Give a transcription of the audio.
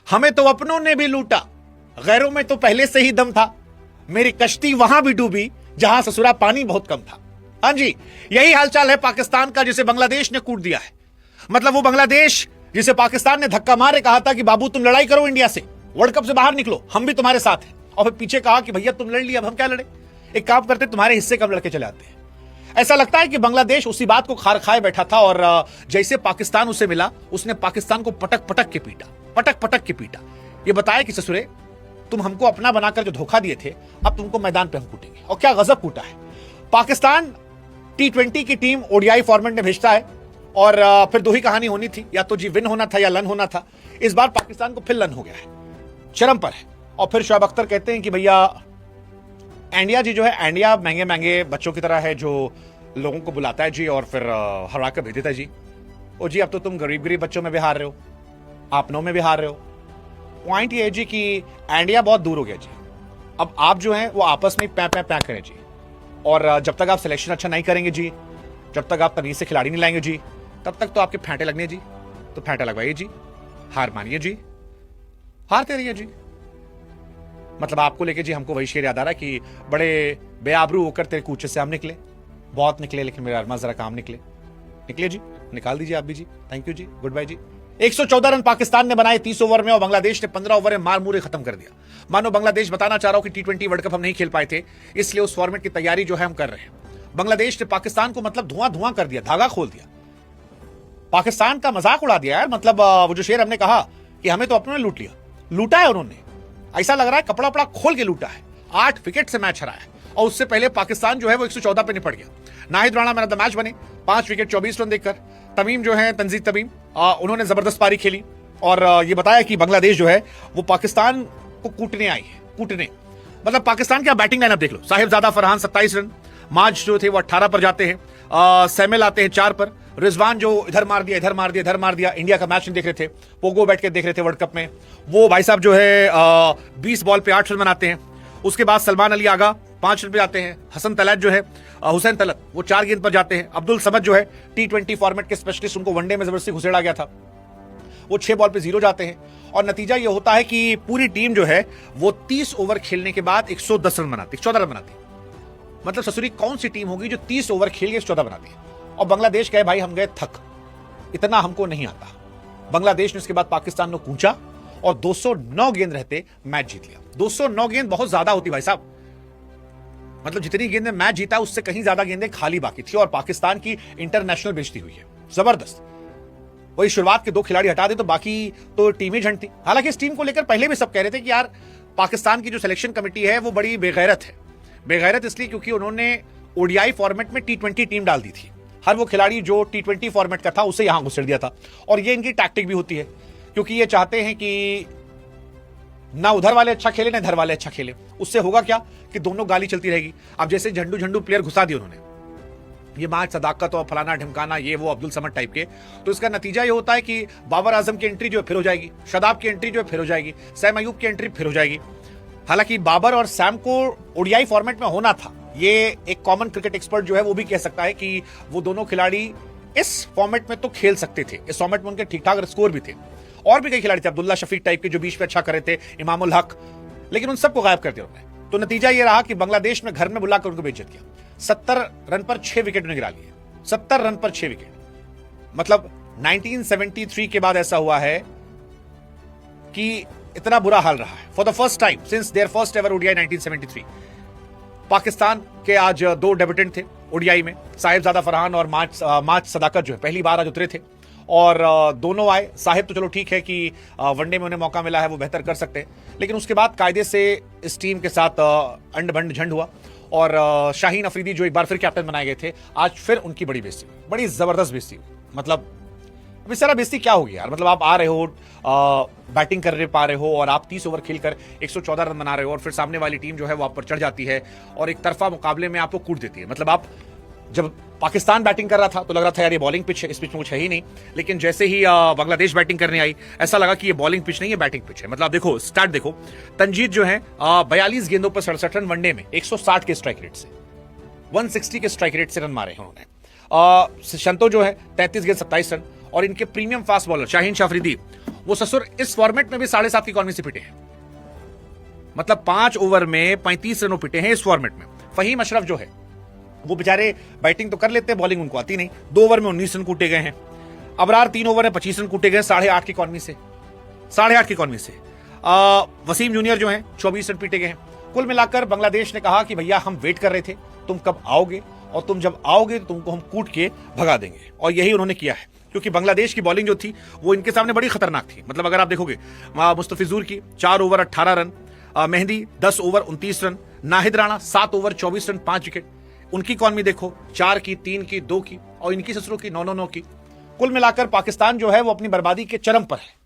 हमें तो अपनों ने भी लूटा, गैरों में तो पहले से ही दम था, मेरी कश्ती वहां भी डूबी जहां ससुरा पानी बहुत कम था। हां जी, यही हालचाल है पाकिस्तान का, जिसे बांग्लादेश ने कूट दिया है। मतलब वो बांग्लादेश जिसे पाकिस्तान ने धक्का मारे कहा था कि बाबू तुम लड़ाई करो इंडिया से, वर्ल्ड कप से बाहर निकलो, हम भी तुम्हारे साथ हैं, और फिर पीछे कहा कि भैया तुम लड़ लिया, अब हम क्या लड़े, एक काम करते तुम्हारे हिस्से कब लड़के चले आते हैं। ऐसा लगता है कि बांग्लादेश उसी बात को खार खाए बैठा था, और जैसे पाकिस्तान उसे मिला उसने पाकिस्तान को पटक पटक के पीटा, पटक पटक के पीटा। ये बताया कि ससुरे तुम हमको अपना बनाकर जो धोखा दिए थे, अब तुमको मैदान पे हम कूटेंगे। और क्या गजब कूटा है। पाकिस्तान T20 की टीम ODI फॉर्मेट में भेजता है, और फिर दो ही कहानी होनी थी, या तो जी विन होना था या लन होना था। इस बार पाकिस्तान को फिर लन हो गया है, चरम पर है। और फिर शोएब अख्तर कहते हैं कि भैया इंडिया जी जो है, इंडिया महंगे महंगे बच्चों की तरह है जो लोगों को बुलाता है जी और फिर हरा कर भेज देता है जी। ओ जी अब तो तुम गरीब गरीब बच्चों में भी हार रहे हो, आपनों में भी हार रहे हो। पॉइंट ये है जी कि इंडिया बहुत दूर हो गया जी। अब आप जो हैं वो आपस में पैं पैं पैं करें जी, और जब तक आप सिलेक्शन अच्छा नहीं करेंगे जी, जब तक आप तमीज से खिलाड़ी नहीं लाएंगे जी, तब तक तो आपके फेंटे लगने जी। तो फेंटा लगवाइए जी, हार मानिए जी, हारते रहिए जी। मतलब आपको लेके जी हमको वही शेर याद आ रहा है कि बड़े बेआबरू होकर तेरे कूचे से हम निकले, बहुत निकले, लेकिन मेरा अरमा जरा काम निकले। निकले जी, निकाल दीजिए आप भी जी, थैंक यू जी, गुड बाय जी। 114 रन पाकिस्तान ने बनाए 30 ओवर में, और बांग्लादेश ने 15 ओवर में मार मूरे खत्म कर दिया। मानो बांग्लादेश बताना चाह रहा हो कि T20 वर्ल्ड कप हम नहीं खेल पाए थे, इसलिए उस फॉर्मेट की तैयारी जो है हम कर रहे हैं। बांग्लादेश ने पाकिस्तान को मतलब धुआं धुआं कर दिया, धागा खोल दिया, पाकिस्तान का मजाक उड़ा दिया यार। मतलब वो जो शेर हमने कहा कि हमें तो अपनों ने लूट लिया, लूटा है उन्होंने। ऐसा लग रहा है कपड़ा वपड़ा खोल के लूटा है। 8 विकेट से मैच हराया, और उससे पहले पाकिस्तान जो है वो 114 पे निपट गया। Nahid Rana man of the match बने, 5 विकेट 24 रन देकर। तमीम जो है, तंजीद तमीम, उन्होंने जबरदस्त पारी खेली, और ये बताया कि बांग्लादेश जो है वो पाकिस्तान को कूटने आई है, कूटने। मतलब पाकिस्तान की बैटिंग लाइनअप देख लो, साहिबजादा फरहान 27 रन, माज जो थे वो 18 पर जाते हैं, सैमेल आते हैं 4 पर, रिजवान जो इधर मार दिया इधर मार दिया इधर मार दिया। इंडिया का मैच नहीं देख रहे थे, पोगो बैठ के देख रहे थे वर्ल्ड कप में, वो भाई साहब जो है 20 बॉल पे 8 रन बनाते हैं। उसके बाद सलमान अली आगा 5 रन पे जाते हैं। हसन तलत जो है, हुसैन तलत, वो 4 गेंद पर जाते हैं। अब्दुल समद जो है T20 फॉर्मेट के स्पेशलिस्ट, उनको वनडे में जबरदस्ती घुसेड़ा गया था, वो 6 बॉल पे 0 जाते हैं। और नतीजा ये होता है कि पूरी टीम जो है वो 30 ओवर खेलने के बाद 110 रन बनाती, 14 रन बनाती। मतलब ससुरी कौन सी टीम होगी जो 30 ओवर खेल के 114 बनाती है। और बांग्लादेश कहे भाई हम गए थक, इतना हमको नहीं आता। बांग्लादेश ने उसके बाद पाकिस्तान को कूचा, और 209 गेंद रहते मैच जीत लिया। 209 गेंद बहुत ज्यादा होती भाई साहब। मतलब जितनी गेंदें मैच जीता उससे कहीं ज्यादा गेंदें खाली बाकी थी, और पाकिस्तान की इंटरनेशनल बेइज्जती हुई है जबरदस्त। वही शुरुआत के 2 खिलाड़ी हटा दे तो बाकी तो टीम ही झंड थी। हालांकि इस टीम को लेकर पहले भी सब कह रहे थे कि यार पाकिस्तान की जो सिलेक्शन कमेटी है वो बड़ी बेगैरत है। बेगैरत इसलिए क्योंकि उन्होंने ODI फॉर्मेट में T20 टीम डाल दी थी। हर वो खिलाड़ी जो T20 फॉर्मेट का था उसे यहां घुसेड़ दिया था। और ये इनकी टैक्टिक भी होती है, क्योंकि ये चाहते हैं कि ना उधर वाले अच्छा खेले ना इधर वाले अच्छा खेले। उससे होगा क्या कि दोनों गाली चलती रहेगी। अब जैसे झंडू झंडू प्लेयर घुसा दिए उन्होंने, ये मैच सदाकत और फलाना ढिमकाना, ये वो अब्दुल समद टाइप के, तो इसका नतीजा ये होता है कि बाबर आजम की एंट्री जो है फिर हो जाएगी, शादाब की एंट्री जो है फिर हो जाएगी, सैम अयूब की एंट्री फिर हो जाएगी। हालांकि बाबर और सैम को ODI फॉर्मेट में होना था, ये एक कॉमन क्रिकेट एक्सपर्ट जो है वो भी कह सकता है कि वो दोनों खिलाड़ी इस फॉर्मेट में तो खेल सकते थे। इस फॉर्मेट में उनके ठीक ठाक स्कोर भी थे, और भी कई खिलाड़ी थे, अब्दुल्ला शफीक टाइप के जो बीच पे अच्छा कर रहे थे, इमामुल हक, लेकिन उन सबको गायब कर दिया उन्होंने। तो नतीजा ये रहा कि बांग्लादेश में घर में बुलाकर उनको बेइज्जत किया। 70 रन पर 6 विकेट उन्हें गिरा लिए, 70 रन पर 6 विकेट। मतलब 1973 के बाद ऐसा हुआ है कि इतना बुरा हाल रहा है। For the first time since their first ever ODI 1973। Pakistan के आज 2 डेब्यूटेंट थे ODI में, साहिबजादा फरहान और माज सदाकत जो है पहली बार आज उतरे थे, और दोनों आए। साहिब तो चलो ठीक है कि वनडे में उन्हें मौका मिला है, वो बेहतर कर सकते हैं, लेकिन उसके बाद कायदे से इस टीम के साथ अंड बंड झंड हुआ, और शाहीन अफरीदी जो एक बार फिर कैप्टन बनाए गए थे, आज फिर उनकी बड़ी बेइज्जती हुई, बड़ी जबरदस्त बेइज्जती हुई। मतलब अब इस तरह बेइज्जती क्या होगी यार। मतलब आप आ रहे हो, बैटिंग कर पा रहे हो, और आप 30 ओवर खेलकर 114 रन बना रहे हो, और फिर सामने वाली टीम जो है वो आप पर चढ़ जाती है और एक तरफा मुकाबले में आपको कूट देती है। मतलब आप जब पाकिस्तान बैटिंग कर रहा था तो लग रहा था यार ये बॉलिंग पिच है, इस पिच में कुछ है ही नहीं, लेकिन जैसे ही बांग्लादेश बैटिंग करने आई ऐसा लगा कि ये बॉलिंग पिच नहीं है, बैटिंग पिच है। मतलब देखो स्टार्ट देखो, तंजीद जो है 42 गेंदों पर 67 रन वनडे में 160 के स्ट्राइक रेट से, 160 के स्ट्राइक रेट से रन मारे हैं उन्होंने। शंतो जो है 33 गेंद 27 रन, और इनके premium fast bowler Shaheen Shah Afridi वो ससुर इस फॉर्मेट में भी 7.5 की इकॉनमी से पिटे हैं। मतलब 5 ओवर में 35 रनों पिटे हैं इस फॉर्मेट में। फहीम अशरफ जो है वो बेचारे बैटिंग तो कर लेते हैं, बॉलिंग उनको आती नहीं। 2 ओवर में 19 रन कूटे गए हैं। अबरार 3 ओवर में 25 रन कूटे गए 8.5 की इकॉनमी से, 8.5 की इकॉनमी से। वसीम जूनियर जो हैं 24 रन पीटे गए हैं। कुल मिलाकर बांग्लादेश ने कहा कि भैया हम वेट कर रहे थे, तुम कब आओगे, और तुम जब आओगे तो तुमको हम कूट के भगा देंगे। और यही उन्होंने किया है, क्योंकि बांग्लादेश की बॉलिंग जो थी वो इनके सामने बड़ी खतरनाक थी। मतलब अगर आप देखोगे मुस्तफिजुर की 4 over 18 run, mehndi 10 over 29 run, Nahid Rana 7 over 24 run 5 wicket. उनकी इकॉनमी देखो 4 की, 3 की, 2 की, और इनकी ससुरों की 9 की। कुल मिलाकर पाकिस्तान जो है वो अपनी बर्बादी के चरम पर है।